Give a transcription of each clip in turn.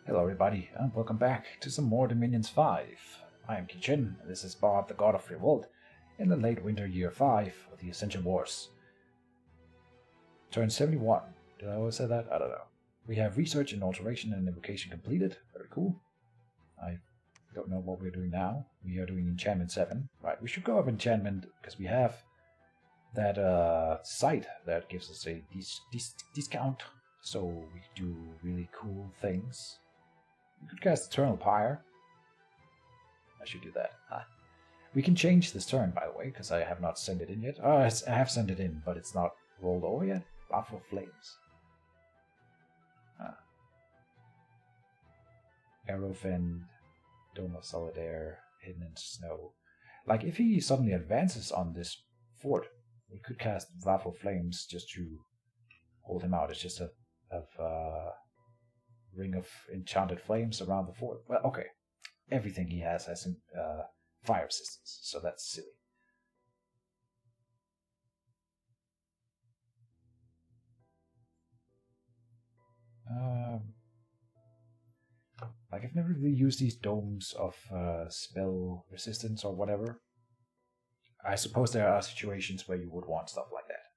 Hello everybody, and welcome back to some more Dominions 5. I am Keejchen, and this is Bob, the god of Friwald, in the late winter year 5 of the Ascension Wars. Turn 71. Did I always say that? I don't know. We have research and alteration and invocation completed. Very cool. I don't know what we're doing now. We are doing enchantment 7. Right, we should go up enchantment because we have that site that gives us a discount. So we do really cool things. We could cast Eternal Pyre. I should do that. We can change this turn, by the way, because I have not sent it in yet. Oh, I have sent it in, but it's not rolled over yet. Wrathful Flames. Arrowfend, Dome of Solid Air, Hidden in Snow. Like, if he suddenly advances on this fort, we could cast Wrathful Flames just to hold him out. It's just a ring of enchanted flames around the fort. Well, okay. Everything he has fire resistance, so that's silly. Like, I've never really used these domes of spell resistance or whatever. I suppose there are situations where you would want stuff like that.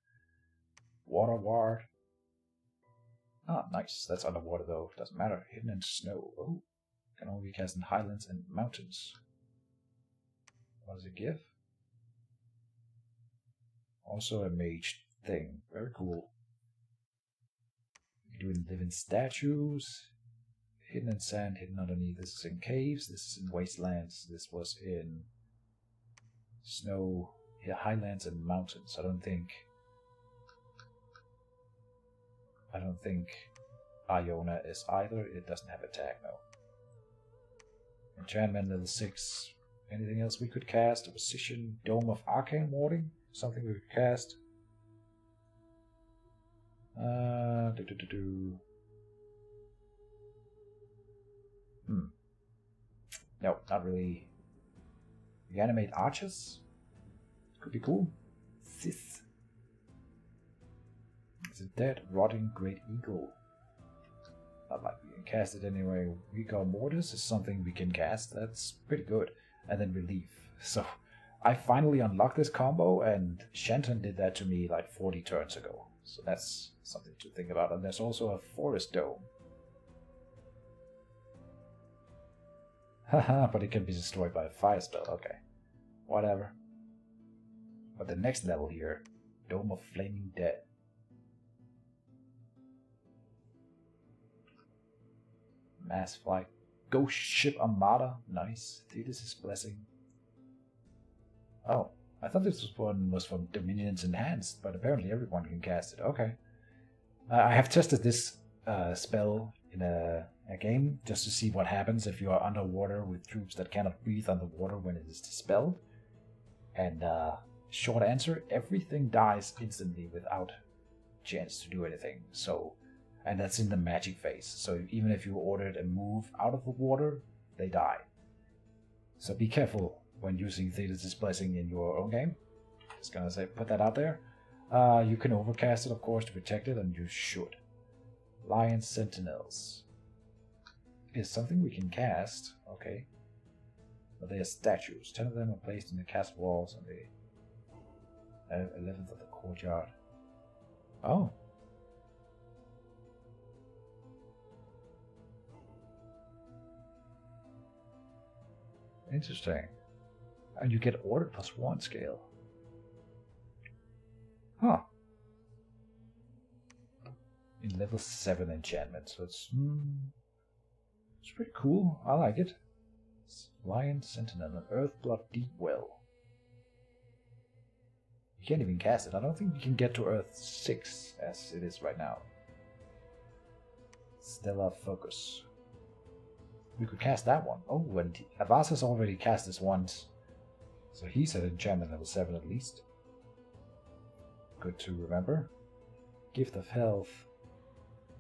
Water Ward. Ah, nice. That's underwater though. Doesn't matter. Hidden in snow. Oh. Can only be cast in highlands and mountains. What does it give? Also a mage thing. Very cool. You do live in statues. Hidden in sand, hidden underneath. This is in caves. This is in wastelands. This was in snow, highlands and mountains. I don't think Iona is either. It doesn't have attack, no. Enchantment level 6. Anything else we could cast? A position, Dome of Arcane Warding? Something we could cast. No, not really. Reanimate Archers? Could be cool. Sith. It's a dead, rotting Great Eagle. Not like we can cast it anyway. Rigor Mortis is something we can cast. That's pretty good. And then Relief. So, I finally unlocked this combo, and Shanton did that to me like 40 turns ago. So that's something to think about. And there's also a Forest Dome. Haha, but it can be destroyed by a fire spell. Okay. Whatever. But the next level here, Dome of Flaming Dead. Mass Flight. Ghost Ship Armada. Nice. Thetis' Blessing. Oh, I thought this one was from Dominions Enhanced, but apparently everyone can cast it. Okay. I have tested this spell in a game just to see what happens if you are underwater with troops that cannot breathe underwater when it is dispelled. And short answer, everything dies instantly without chance to do anything. So, and that's in the magic phase. So even if you ordered a move out of the water, they die. So be careful when using Thetis' Blessing in your own game. Just gonna say, put that out there. You can overcast it, of course, to protect it, and you should. Lion Sentinels is something we can cast. Okay. But they are statues. 10 of them are placed in the castle walls on the 11th of the courtyard. Oh. Interesting. And you get order +1 scale. Huh. In level 7 enchantment, so it's pretty cool. I like it. Lion Sentinel, an Earthblood Deep Well. You can't even cast it. I don't think you can get to Earth 6 as it is right now. Stellar Focus. We could cast that one. Oh, and Avasa's already cast this once. So he's at enchantment level 7 at least. Good to remember. Gift of Health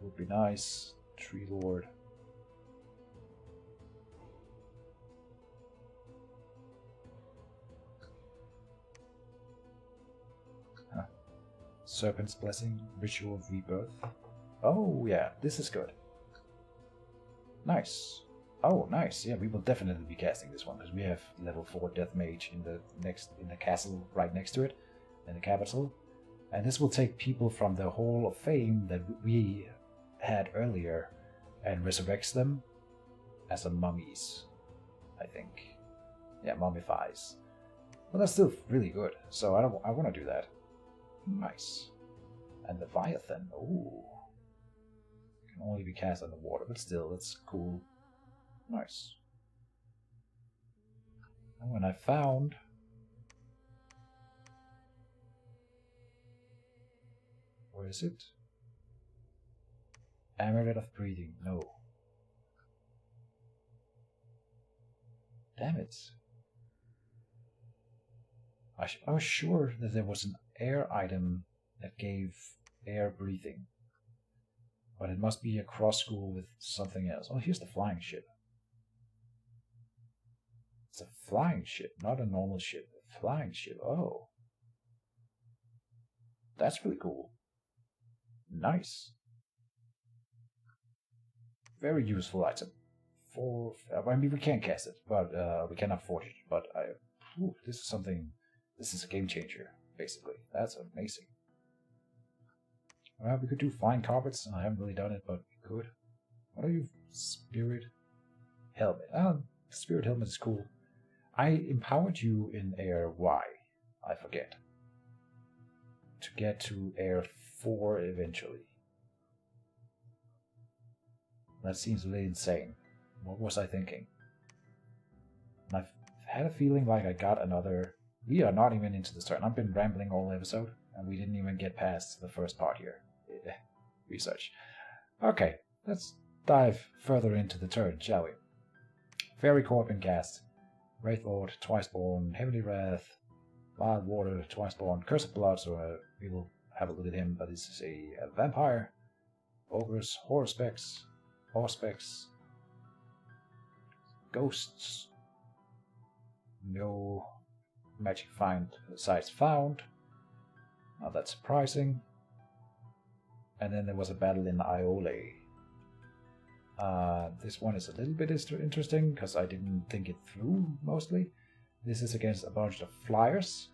would be nice. Tree Lord. Serpent's Blessing, Ritual of Rebirth. Oh yeah, this is good. Nice. Oh, nice. Yeah, we will definitely be casting this one because we have level 4 Death Mage in the castle right next to it, in the capital. And this will take people from the Hall of Fame that we had earlier and resurrects them as a mummies, I think. Yeah, mummifies. Well, that's still really good, so I want to do that. Nice. And Leviathan, ooh. Can only be cast underwater, but still, that's cool. Nice. And when I found... Where is it? Amulet of Breathing, no. Damn it. I was sure that there was an air item that gave air breathing. But it must be a cross school with something else. Oh, here's the flying ship. It's a flying ship, not a normal ship. A flying ship, oh. That's really cool. Nice. Very useful item. I mean, we can't cast it, but we cannot forge it. But this is something. This is a game changer, basically. That's amazing. Well, we could do flying carpets. I haven't really done it, but we could. What are you? Spirit helmet. Oh, spirit helmet is cool. I empowered you in air. Why? I forget. To get to air 4 eventually. That seems really insane. What was I thinking? And I've had a feeling like I got another... We are not even into this turn. I've been rambling all episode, and we didn't even get past the first part here. Research. Okay, let's dive further into the turn, shall we? Fairy Corp in cast. Wraithlord, Twiceborn, Heavenly Wrath, Wild Water, Twiceborn, Curse of Blood, so we will have a look at him, but this is a vampire. Ogres, Horsepecs, Ghosts. No magic sites found. Not that surprising. And then there was a battle in Iole. This one is a little bit interesting because I didn't think it through mostly. This is against a bunch of flyers.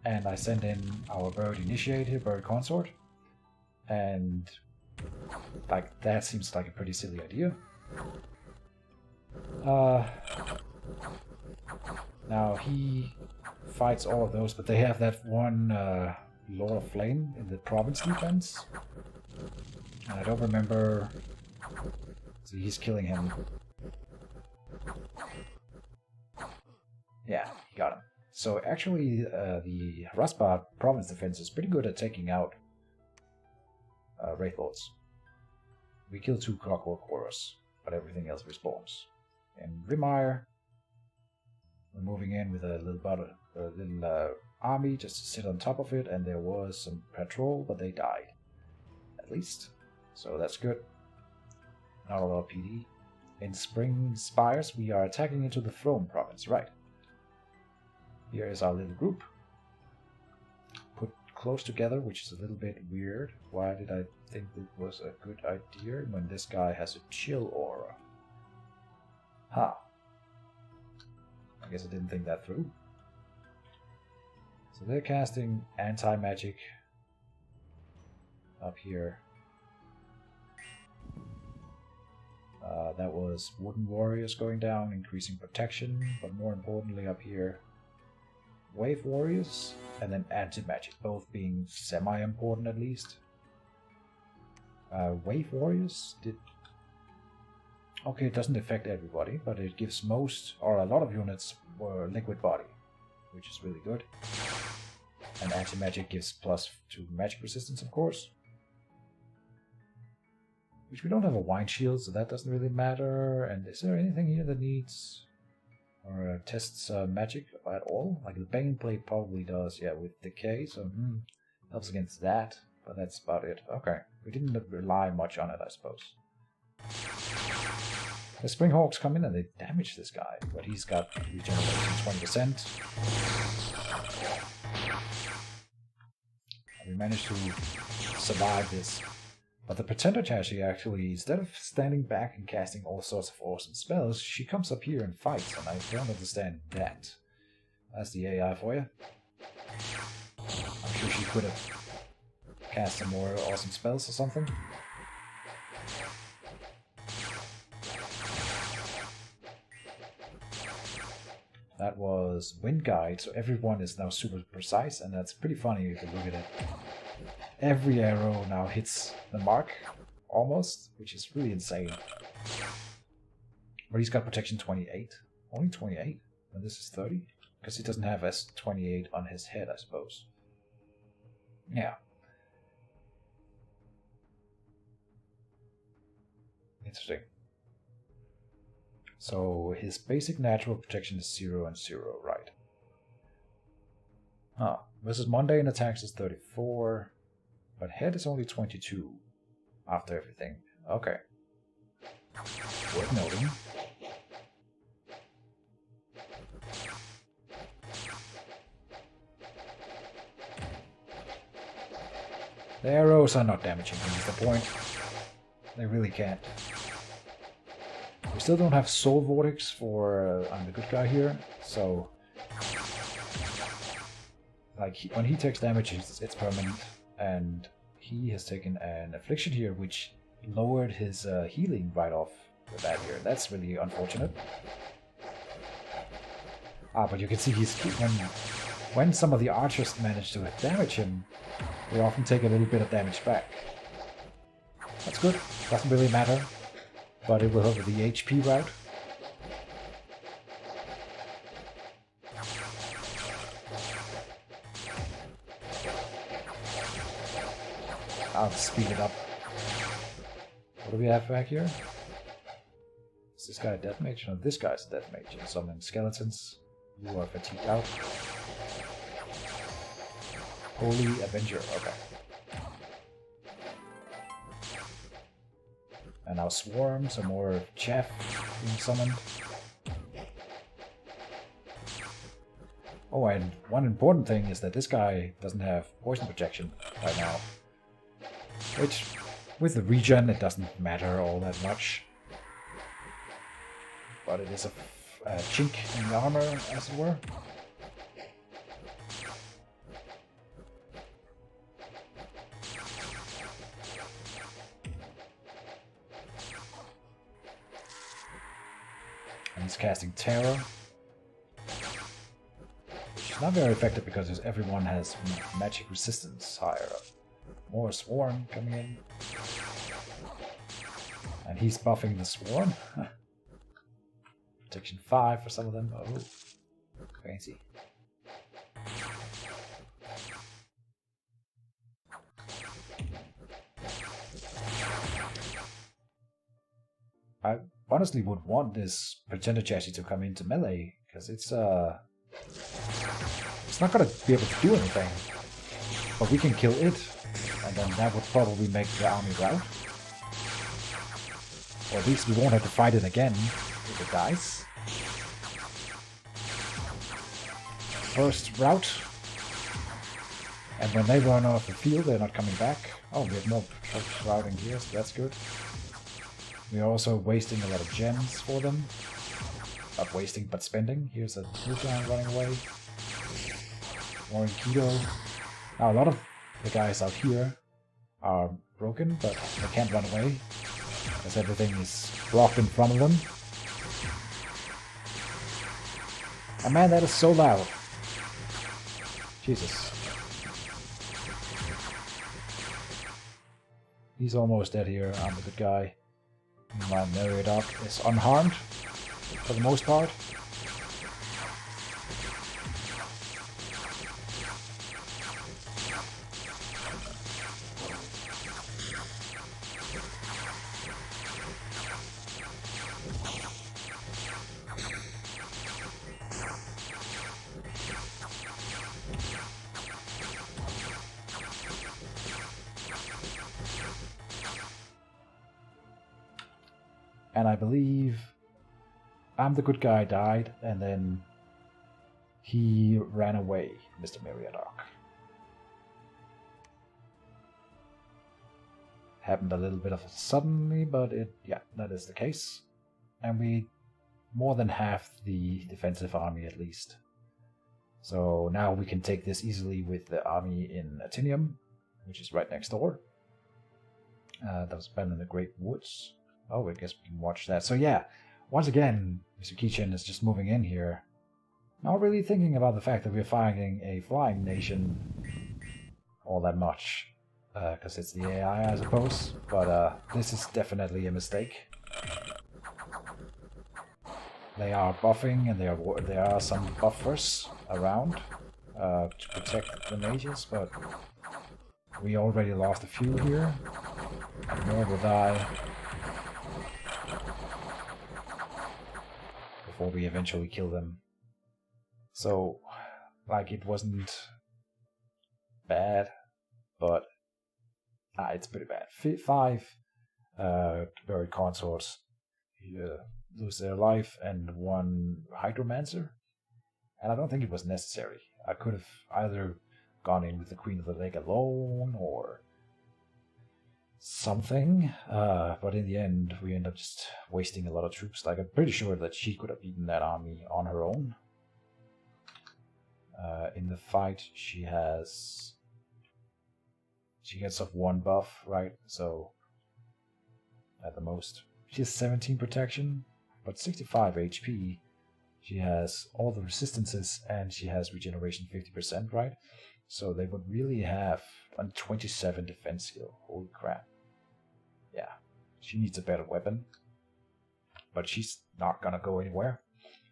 And I sent in our bird initiator, bird consort. And like that seems like a pretty silly idea. Now he fights all of those, but they have that one Lord of Flame in the province defense. And I don't remember... So he's killing him. Yeah, he got him. So actually the Raspa province defense is pretty good at taking out Wraithlords. We kill 2 Clockwork Horrors, but everything else respawns. And Rimire, we're moving in with a little army just to sit on top of it, and there was some patrol, but they died. At least. So that's good. Not a lot of PD. In Spring Spires, we are attacking into the Throne province, right? Here is our little group. Put close together, which is a little bit weird. Why did I think it was a good idea when this guy has a chill aura? Huh. I guess I didn't think that through. So they're casting anti-magic up here. That was Wooden Warriors going down, increasing protection, but more importantly up here, Wave Warriors, and then anti-magic, both being semi-important at least. Wave Warriors did... Okay, it doesn't affect everybody, but it gives most, or a lot of units, liquid body, which is really good. And anti-magic gives +2 magic resistance, of course. Which we don't have a wine shield, so that doesn't really matter. And is there anything here that needs or tests magic at all? Like the Bane Blade probably does, yeah, with decay, so helps against that. But that's about it. Okay, we didn't rely much on it, I suppose. The Springhawks come in and they damage this guy, but he's got regeneration 20%. We managed to survive this But the Pretender Tashi actually, instead of standing back and casting all sorts of awesome spells, she comes up here and fights, and I don't understand that. That's the AI for you. I'm sure she could have cast some more awesome spells or something. That was Wind Guide, so everyone is now super precise, and that's pretty funny if you look at it. Every arrow now hits the mark, almost, which is really insane. But he's got protection 28. Only 28? And this is 30? Because he doesn't have S28 on his head, I suppose. Yeah. Interesting. So his basic natural protection is 0 and 0, right? Ah, versus mundane attacks is 34, but head is only 22 after everything. Okay. Worth noting. The arrows are not damaging him, is the point. They really can't. We still don't have Soul Vortex for I'm the good guy here, so like when he takes damage, it's permanent, and he has taken an affliction here, which lowered his healing right off the bat here. That's really unfortunate. Ah, but you can see when some of the archers manage to damage him, they often take a little bit of damage back. That's good. Doesn't really matter. But it will help with the HP route. I'll speed it up. What do we have back here? Is this guy a death mage? No, this guy's a death mage. And summon skeletons who are fatigued out. Holy Avenger. Okay. And now Swarm, some more chaff being summoned. Oh, and one important thing is that this guy doesn't have poison protection right now. Which, with the regen, it doesn't matter all that much. But it is a chink in the armor, as it were. He's casting Terror, which is not very effective because everyone has magic resistance higher up. More Swarm coming in. And he's buffing the Swarm. Protection 5 for some of them. Oh, fancy. I honestly would want this Pretender Chassis to come into melee, because it's not going to be able to do anything. But we can kill it, and then that would probably make the army rout. Or at least we won't have to fight it again if it dies. First rout. And when they run off the field, they're not coming back. Oh, we have more troops routing here, so that's good. We're also wasting a lot of gems for them. Not wasting, but spending. Here's a blue giant running away. More in Keto. Now, a lot of the guys out here are broken, but they can't run away, as everything is blocked in front of them. And man, that is so loud. Jesus. He's almost dead here. I'm the good guy. My Meriadoc is unharmed, for the most part. And I believe I'm the good guy died, and then he ran away, Mr. Meriadoc. happened a little bit of suddenly, but that is the case. And we more than half the defensive army at least. So now we can take this easily with the army in Atinium, which is right next door. That was battle in the Great Woods. Oh, I guess we can watch that. So yeah, once again, Mr. Keejchen is just moving in here. Not really thinking about the fact that we're fighting a flying nation all that much. Because it's the AI, I suppose. But this is definitely a mistake. They are buffing, and there are some buffers around to protect the mages, but we already lost a few here, and more will die before we eventually kill them. So, like, it wasn't bad, but it's pretty bad. 5 buried consorts lose their life, and 1 hydromancer. And I don't think it was necessary. I could have either gone in with the Queen of the Lake alone, or something, but in the end we end up just wasting a lot of troops. Like, I'm pretty sure that she could have beaten that army on her own. In the fight, she gets off 1 buff, right? So at the most, she has 17 protection, but 65 HP. She has all the resistances, and she has regeneration 50%, right? So they would really have a 27 defense skill. Holy crap. Yeah, she needs a better weapon. But she's not gonna go anywhere.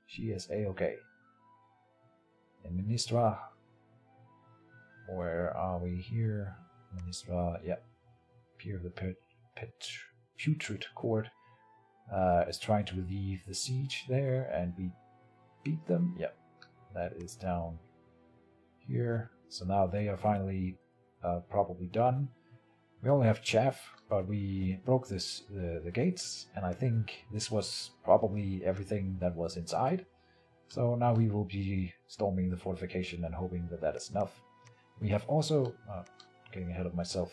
She is A-okay. And Ministra, where are we here? Ministra, yeah. Peer of the Putrid Court is trying to relieve the siege there, and we beat them. Yep, that is down here. So now they are finally probably done. We only have chaff, but we broke the gates, and I think this was probably everything that was inside. So now we will be storming the fortification and hoping that that is enough. We have also, getting ahead of myself,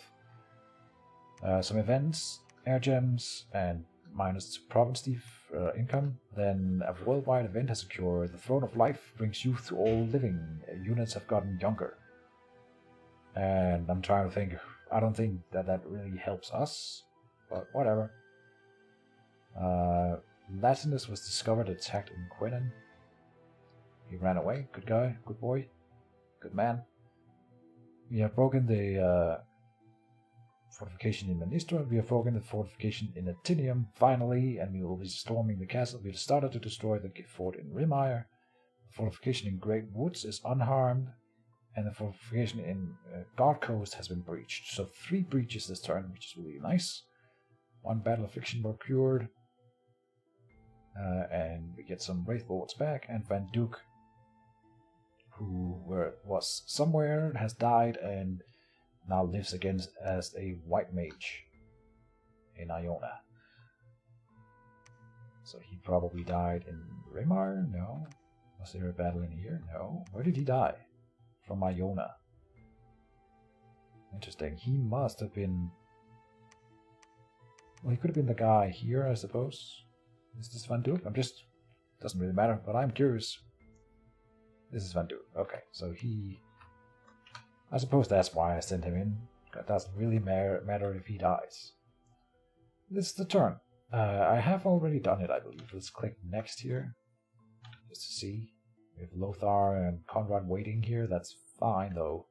some events, air gems, and minus province thief income. Then a worldwide event has occurred. The Throne of Life brings youth to all living. Units have gotten younger. And I'm trying to think, I don't think that really helps us, but whatever. Latinus was discovered attacked in Quenin. He ran away. Good guy, good boy, good man. We have broken the fortification in Ministra. We have broken the fortification in Atinium, finally, and we will be storming the castle. We have started to destroy the fort in Rimire. The fortification in Great Woods is unharmed, and the fortification in Guard Coast has been breached. So 3 breaches this turn, which is really nice. 1 battle affliction were cured, and we get some Wraith Lords back, and Van Duke, who was somewhere, has died, and now lives again as a white mage in Iona. So he probably died in Rimar? No. Was there a battle in here? No. Where did he die? From Iona. Interesting. He must have been... Well, he could have been the guy here, I suppose. Is this Van Duke? Doesn't really matter, but I'm curious. This is Van Duke. Okay, so he... I suppose that's why I sent him in. It doesn't really matter if he dies. This is the turn. I have already done it, I believe. Let's click next here, just to see. We have Lothar and Conrad waiting here. That's fine, though.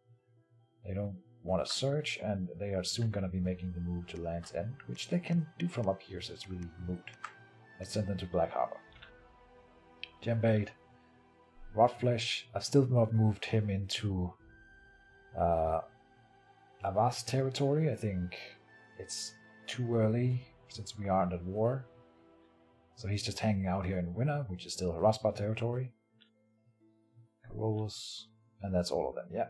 They don't want to search, and they are soon going to be making the move to Land's End, which they can do from up here, so it's really moot. Let's send them to Black Harbor. Gembait, Rotflesh. I've still not moved him into Avast territory. I think it's too early since we aren't at war. So he's just hanging out here in Winna, which is still Raspa territory. Carolus, and that's all of them, yeah.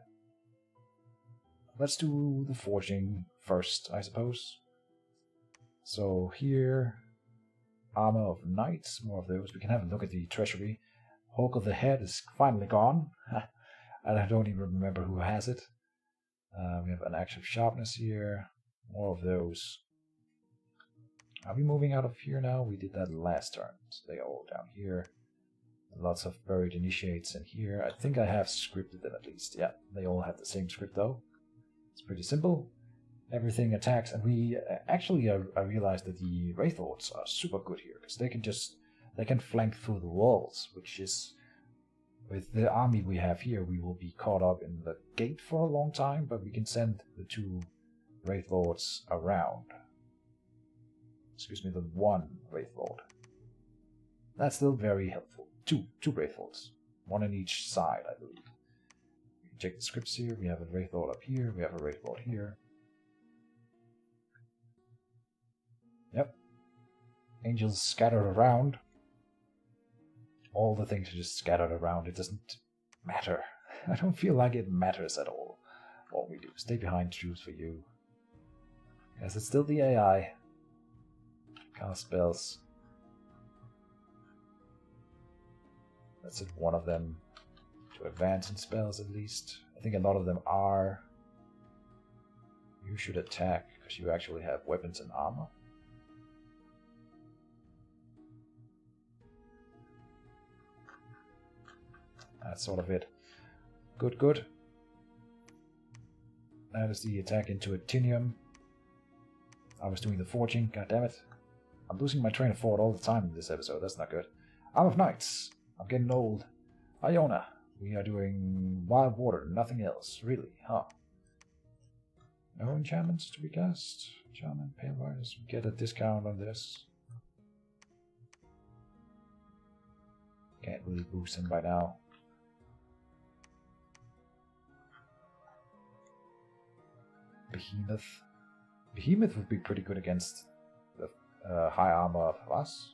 Let's do the forging first, I suppose. So here, Armor of Knights, more of those. We can have a look at the treasury. Hulk of the Head is finally gone. And I don't even remember who has it. We have an active sharpness here. More of those. Are we moving out of here now? We did that last turn. So they are all down here. Lots of buried initiates in here. I think I have scripted them at least. Yeah, they all have the same script though. It's pretty simple. Everything attacks, and we actually I realized that the Wraith Lords are super good here because they can flank through the walls, which is with the army we have here, we will be caught up in the gate for a long time, but we can send the 2 Wraith Lords around. Excuse me, the 1 Wraith Lord. That's still very helpful. Two Wraith Lords. 1 on each side, I believe. We can check the scripts here. We have a Wraith Lord up here. We have a Wraith Lord here. Yep. Angels scattered around. All the things are just scattered around. It doesn't matter. I don't feel like it matters at all. All we do is stay behind, choose for you. Yes, it's still the AI. Cast spells. That's it, one of them to advance in spells at least. I think a lot of them are. You should attack because you actually have weapons and armor. That's sort of it. Good, good. That is the attack into Actinium. I was doing the forging, goddammit. I'm losing my train of thought all the time in this episode, that's not good. Arm of Knights. I'm getting old. Iona. We are doing Wild Water, nothing else. Really, huh? No enchantments to be cast. Enchantment, Pale Riders. We get a discount on this. Can't really boost him by now. Behemoth. Behemoth would be pretty good against the high armor of us.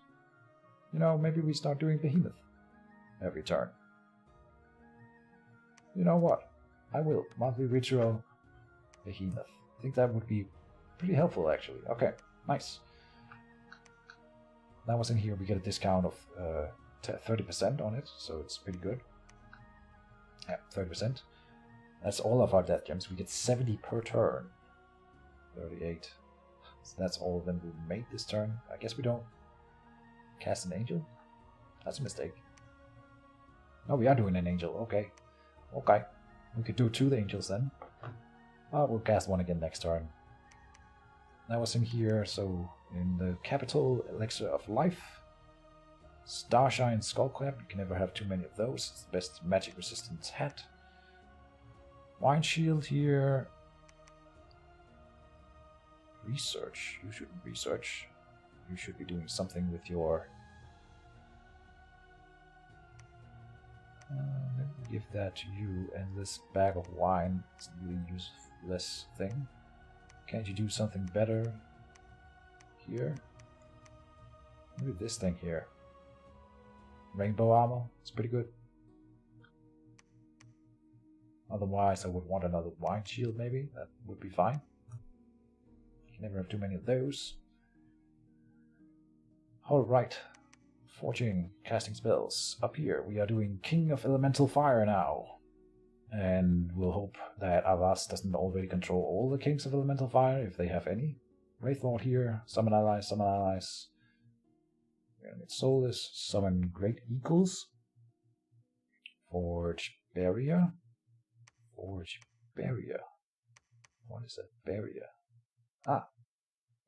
You know, maybe we start doing Behemoth every turn. You know what? I will. Monthly ritual Behemoth. I think that would be pretty helpful, actually. Okay, nice. That was in here. We get a discount of 30% on it, so it's pretty good. Yeah, 30%. That's all of our death gems. We get 70 per turn. 38. So that's all of them we made this turn. I guess we don't cast an angel? That's a mistake. No, we are doing an angel. Okay. Okay. We could do 2 angels then. We'll cast 1 again next turn. That was in here, so in the capital, Elixir of Life. Starshine Skullclap. You can never have too many of those. It's the best magic resistance hat. Wine Shield here. Research. You shouldn't research. You should be doing something with your... let me give that to you, and this bag of wine is a really useless thing. Can't you do something better here? Maybe this thing here. Rainbow armor. It's pretty good. Otherwise, I would want another wine shield, maybe. That would be fine. You can never have too many of those. Alright. Forging, casting spells. Up here, we are doing King of Elemental Fire now. And we'll hope that Avas doesn't already control all the Kings of Elemental Fire, if they have any. Wraith Lord here. Summon allies, summon allies. We're gonna get Soulless. Summon Great Eagles. Forge Barrier. Forge Barrier. What is that barrier? Ah,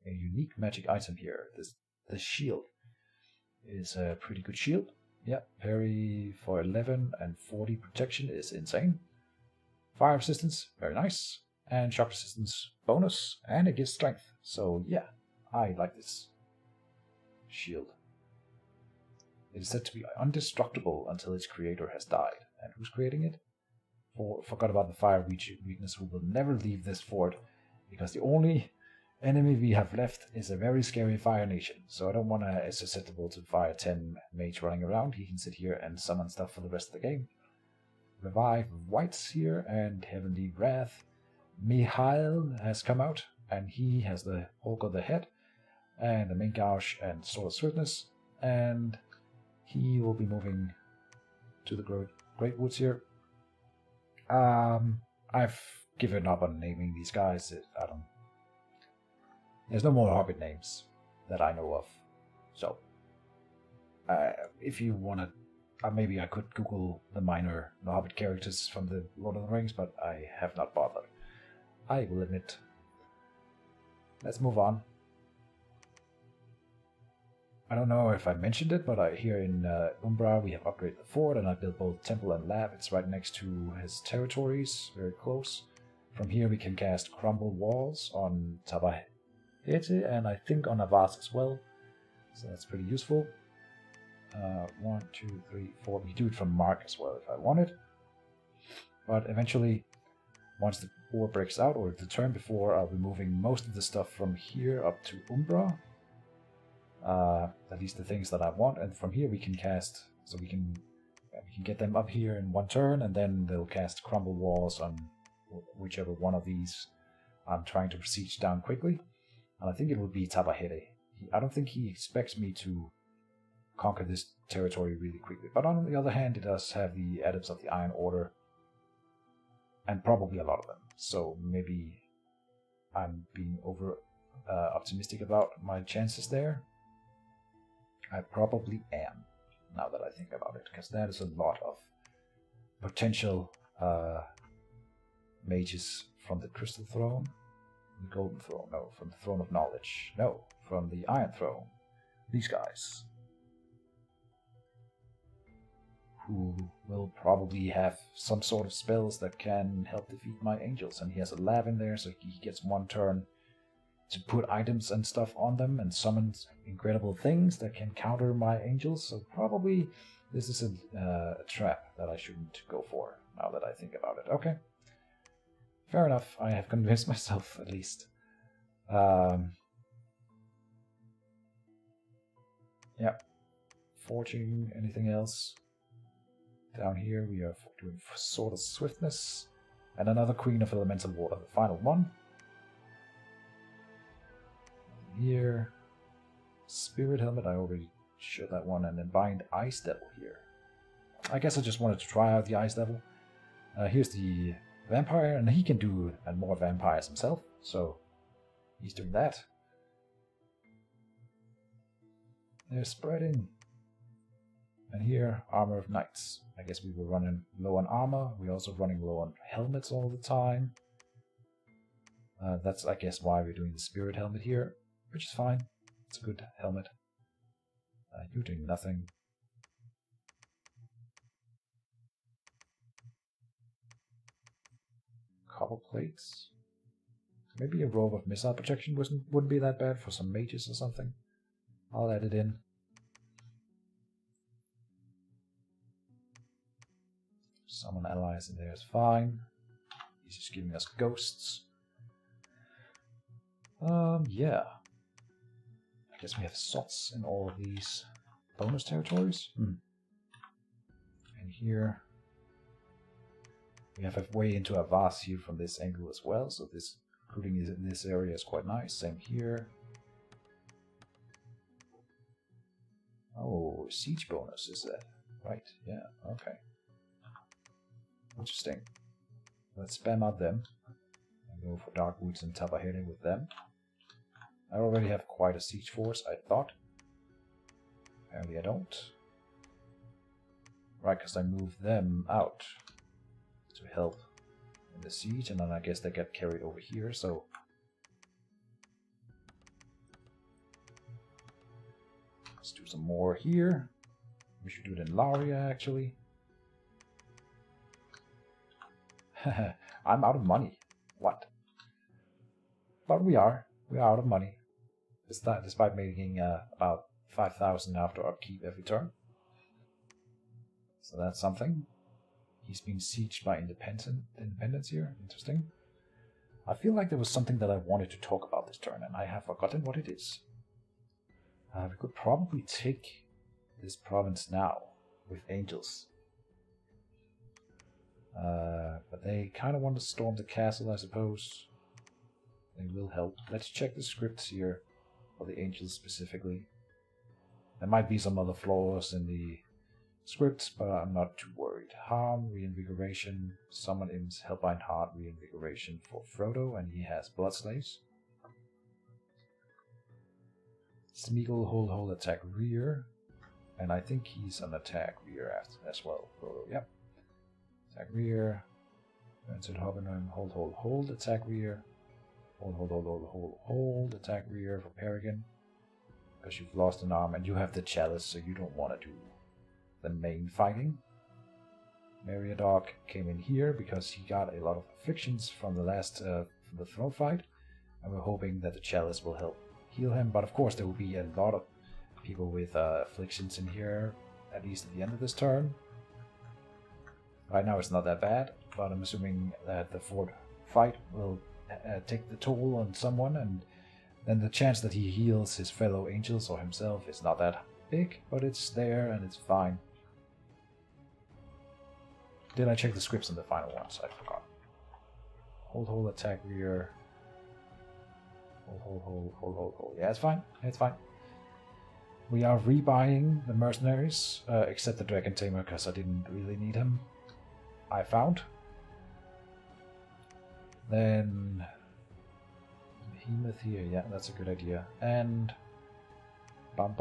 a unique magic item here. The shield is a pretty good shield. Yeah, parry for 11 and 40 protection is insane. Fire resistance, very nice. And shock resistance bonus, and it gives strength. So yeah, I like this shield. It is said to be indestructible until its creator has died. And who's creating it? Forgot about the fire weakness. We will never leave this fort because the only enemy we have left is a very scary fire nation. So I don't want to susceptible to fire 10 mage running around. He can sit here and summon stuff for the rest of the game. Revive Whites here and Heavenly Wrath. Mihail has come out and he has the Hulk of the Head and the Main Gouge and Sword of Swiftness, and he will be moving to the Great Woods here. I've given up on naming these guys. There's no more Hobbit names. that I know of. So, if you want to, maybe I could Google the minor The Hobbit characters from the Lord of the Rings, but I have not bothered. I will admit. Let's move on. I don't know if I mentioned it, but here in Umbra we have upgraded the fort, and I built both temple and lab. It's right next to his territories, very close. From here we can cast crumble walls on Tabahete, and I think on Avas as well. So that's pretty useful. 1, 2, 3, 4. We do it from Mark as well if I want it. But eventually, once the war breaks out, or the turn before, I'll be moving most of the stuff from here up to Umbra. At least the things that I want, and from here we can cast, so we can get them up here in one turn, and then they'll cast crumble walls on whichever one of these I'm trying to siege down quickly. And I think it would be Tabahete. I don't think he expects me to conquer this territory really quickly, but on the other hand, it does have the Adepts of the Iron Order, and probably a lot of them. So maybe I'm being over optimistic about my chances there. I probably am, now that I think about it, because that is a lot of potential mages from the Crystal Throne, the Golden Throne, no, from the Throne of Knowledge, no, from the Iron Throne, these guys, who will probably have some sort of spells that can help defeat my angels, and he has a lab in there, so he gets one turn to put items and stuff on them and summon incredible things that can counter my angels. So probably this is a trap that I shouldn't go for, now that I think about it. Okay. Fair enough. I have convinced myself, at least. Yeah. Forging, anything else? Down here we are doing Sword of Swiftness. And another Queen of Elemental Water, the final one. Here, Spirit Helmet, I already showed that one, and then Bind Ice Devil here. I guess I just wanted to try out the Ice Devil. Here's the Vampire, and he can do more vampires himself, so he's doing that. They're spreading. And here, Armor of Knights. I guess we were running low on armor, we're also running low on helmets all the time. That's, I guess, why we're doing the Spirit Helmet here. Which is fine. It's a good helmet. You're doing nothing. Copper plates. Maybe a robe of missile protection wouldn't be that bad for some mages or something. I'll add it in. Summon allies in there is fine. He's just giving us ghosts. Yeah. I guess we have sots in all of these bonus territories. And here we have a way into Avas here from this angle as well, so this recruiting in this area is quite nice. Same here. Oh, siege bonus, is that? Right, yeah, okay. Interesting. Let's spam out them and go for Darkwoods and Tabahete with them. I already have quite a siege force, I thought. Apparently I don't. Right, because I moved them out to help in the siege, and then I guess they get carried over here, so... Let's do some more here. We should do it in Laria, actually. I'm out of money. What? But we are. We are out of money. Despite making about 5,000 after upkeep every turn. So that's something. He's being sieged by independents here. Interesting. I feel like there was something that I wanted to talk about this turn, and I have forgotten what it is. We could probably take this province now with angels. But they kind of want to storm the castle, I suppose. They will help. Let's check the scripts here for the angels specifically. There might be some other flaws in the scripts, but I'm not too worried. Harm, Reinvigoration, Summon Im's Hellbind Heart, Reinvigoration for Frodo, and he has Bloodslaves. Smeagol, hold, attack rear. And I think he's on attack rear as well. So, yep. Attack rear. Vincent Hobbingham, hold, attack rear. Hold, attack rear for Peregrine. Because you've lost an arm and you have the chalice, so you don't want to do the main fighting. Meriadoc came in here because he got a lot of afflictions from the last from the throne fight, and we're hoping that the chalice will help heal him. But of course, there will be a lot of people with afflictions in here, at least at the end of this turn. Right now, it's not that bad, but I'm assuming that the fourth fight will take the toll on someone, and then the chance that he heals his fellow angels or himself is not that big, but it's there and it's fine. Did I check the scripts on the final ones? I forgot. Hold, attack rear. Hold. Yeah, it's fine. It's fine. We are rebuying the mercenaries, except the Dragon Tamer, because I didn't really need him. I found. Then Behemoth here, yeah, that's a good idea. And bum.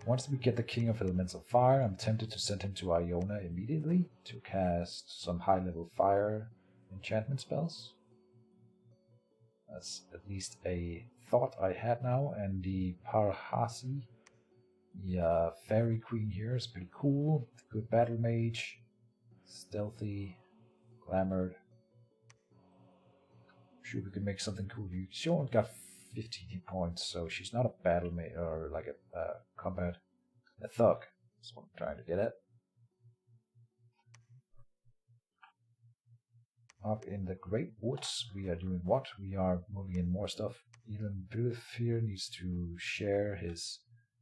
Once we get the King of Elemental Fire, I'm tempted to send him to Iona immediately to cast some high-level fire enchantment spells. That's at least a thought I had now. And the Parhasi, the Fairy Queen here, is pretty cool. Good battle mage, stealthy, glamored. I'm sure we can make something cool. She only got 15 points, so she's not a battle mage or like a combat, a thug. That's what I'm trying to get at. Up in the Great Woods, we are doing what? We are moving in more stuff. Even Bluth here needs to share his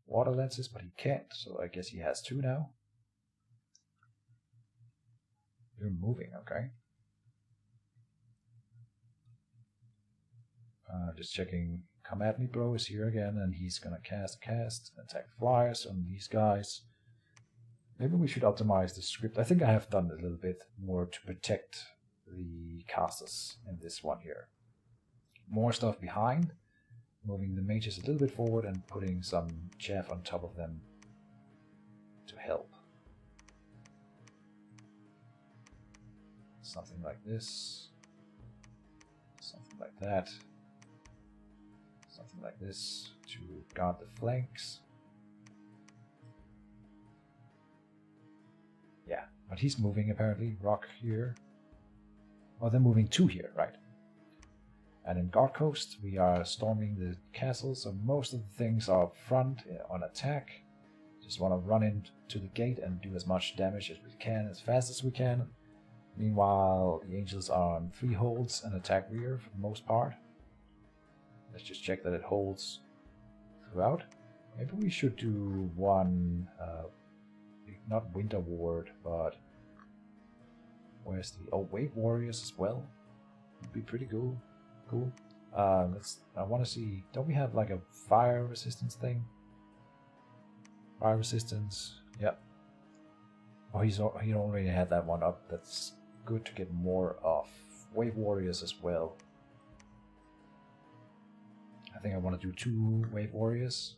water lenses, but he can't, so I guess he has two now. You're moving, okay. Just checking. Come at me, bro is here again, and he's gonna cast, attack flyers on these guys. Maybe we should optimize the script. I think I have done a little bit more to protect the casters in this one here. More stuff behind, moving the mages a little bit forward and putting some chaff on top of them to help. Something like this. Something like that. Something like this to guard the flanks. Yeah, but he's moving apparently. Rock here. Oh, they're moving two here, right? And in Guard Coast, we are storming the castle, so most of the things are up front on attack. Just want to run into the gate and do as much damage as we can, as fast as we can. Meanwhile, the angels are on 3 holds and attack rear for the most part. Let's just check that it holds throughout. Maybe we should do one, not Winter Ward, but where's the, oh, Wave Warriors as well. Would be pretty cool. I want to see, don't we have like a fire resistance thing? Fire resistance, yep. Oh, he already had that one up. That's good to get more of. Wave Warriors as well. I think I want to do 2 Wave Warriors.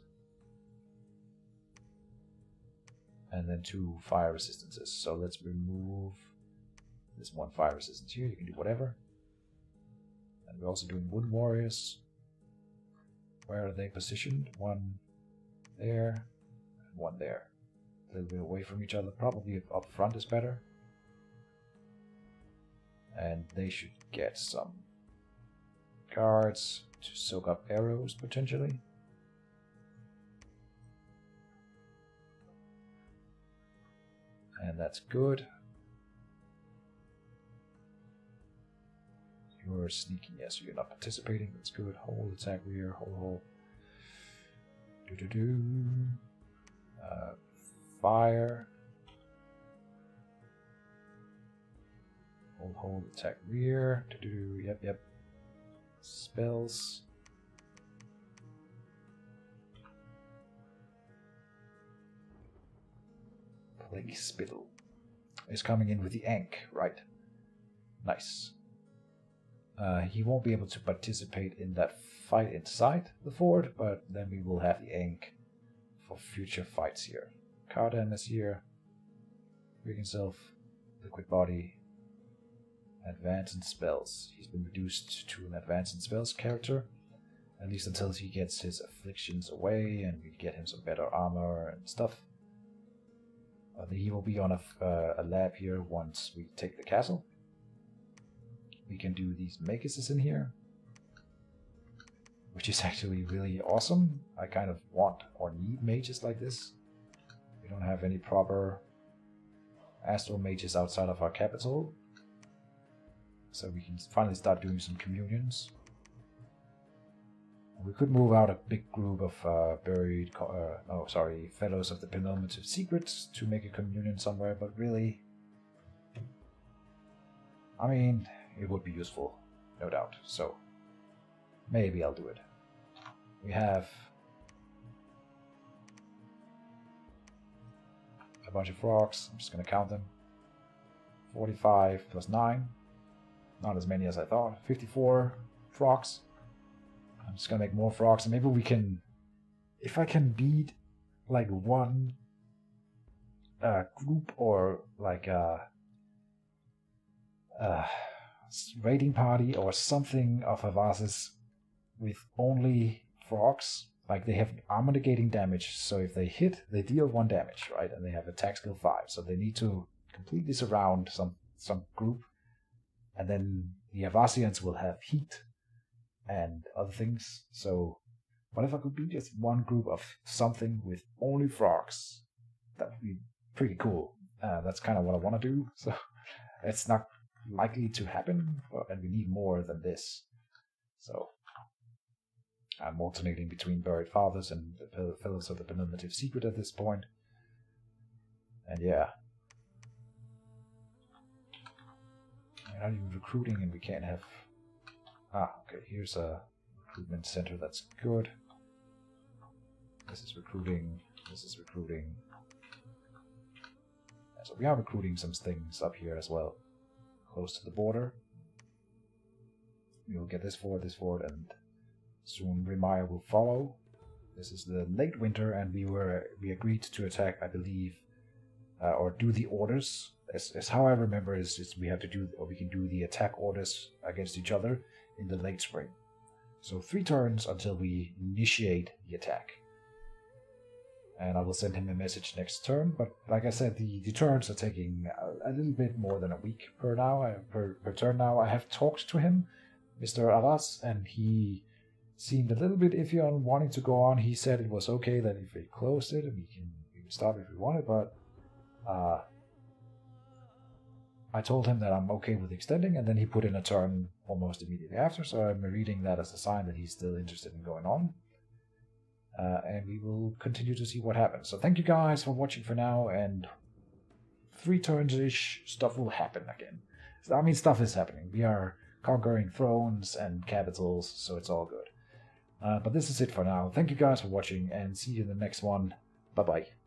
And then 2 fire resistances. So let's remove this 1 fire resistance here. You can do whatever. And we're also doing Wood Warriors. Where are they positioned? 1 there, and 1 there. A little bit away from each other. Probably up front is better. And they should get some guards to soak up arrows, potentially. And that's good. You're sneaking, yes, so you're not participating. That's good. Hold, attack rear, hold. Fire. Hold, attack rear. Yep. Spells. Plague Spittle is coming in with the Ankh, right? Nice. He won't be able to participate in that fight inside the fort, but then we will have the ink for future fights here. Cardan is here. Weaken Self, Liquid Body, Advance in Spells. He's been reduced to an Advance in Spells character, at least until he gets his afflictions away and we get him some better armor and stuff. He will be on a lab here once we take the castle. We can do these maguses in here, which is actually really awesome. I kind of want or need mages like this. We don't have any proper astral mages outside of our capital, so we can finally start doing some communions. We could move out a big group of fellows of the Penultimate Secrets to make a communion somewhere, but really, I mean, it would be useful, no doubt, so maybe I'll do it. We have a bunch of frogs. I'm just going to count them. 45 plus 9. Not as many as I thought. 54 frogs. I'm just going to make more frogs. And maybe we can... If I can beat like one group or like a raiding party or something of Havasis with only frogs, like they have armor negating damage, so if they hit, they deal 1 damage, right? And they have attack skill 5, so they need to completely surround some group, and then the Havasians will have heat and other things. So what if I could be just one group of something with only frogs? That would be pretty cool. That's kind of what I want to do, so it's not likely to happen, and we need more than this. So I'm alternating between Buried Fathers and the Fellows of the Penultimate Secret at this point. And yeah. We're not even recruiting and we can't have... okay, here's a recruitment center that's good. This is recruiting, this is recruiting. And so we are recruiting some things up here as well, close to the border. We will get this forward, and soon Rimaya will follow. This is the late winter, and we agreed to attack, I believe, or do the orders. As how I remember is we have to do, or we can do the attack orders against each other in the late spring. So 3 turns until we initiate the attack. And I will send him a message next turn. But like I said, the turns are taking a little bit more than a week per turn now. I have talked to him, Mr. Aras, and he seemed a little bit iffy on wanting to go on. He said it was okay that if we closed it and we can stop if we wanted, but I told him that I'm okay with extending, and then he put in a turn almost immediately after, so I'm reading that as a sign that he's still interested in going on. And we will continue to see what happens. So thank you guys for watching for now, and 3 turns-ish, stuff will happen again. I mean, stuff is happening. We are conquering thrones and capitals, so it's all good. But this is it for now. Thank you guys for watching, and see you in the next one. Bye-bye.